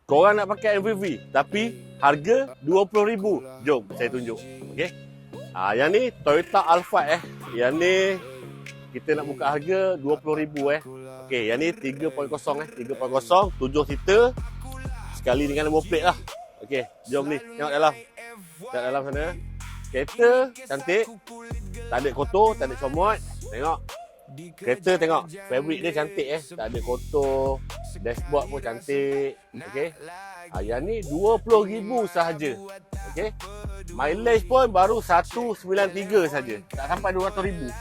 Korang nak pakai MVV tapi harga RM20,000. Jom saya tunjuk. Okey. Yang ni Toyota Alphard Yang ni kita nak buka harga RM20,000 Okey, yang ni 3.0 3.0 7 seater sekali dengan nombor plate lah. Okey, jom ni tengok dalam. Tengok dalam sana. Kereta cantik. Tak ada kotor, tak ada comot. Tengok. Kereta tengok, fabric dia cantik tak ada kotor. Dashboard pun cantik. Okey. Yang ni RM20,000 sahaja. Okey. Mileage pun baru 193 saja. Tak sampai RM200,000.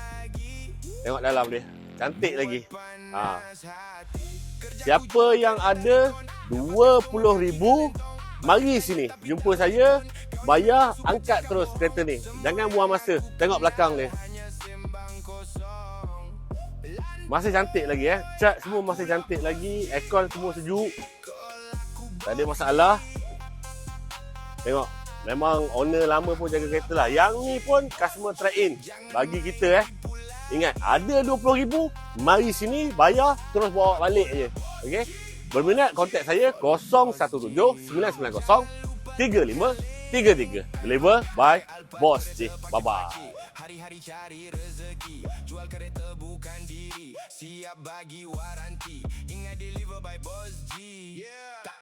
Tengok dalam dia. Cantik lagi. Siapa yang ada RM20,000, mari sini. Jumpa saya. Bayar, angkat terus kereta ni. Jangan buang masa. Tengok belakang dia. Masih cantik lagi Cat semua masih cantik lagi. Aircon semua sejuk. Tak ada masalah. Tengok. Memang owner lama pun jaga kereta lah. Yang ni pun customer trade-in bagi kita Ingat, ada RM20,000, mari sini, bayar, terus bawa balik je. Okey? Berminat, kontak saya 017-990-3533. Deliver by Boss J. Bye-bye. Hari-hari cari rezeki, jual kereta bukan diri, siap bagi waranti, ingat deliver by Boss G.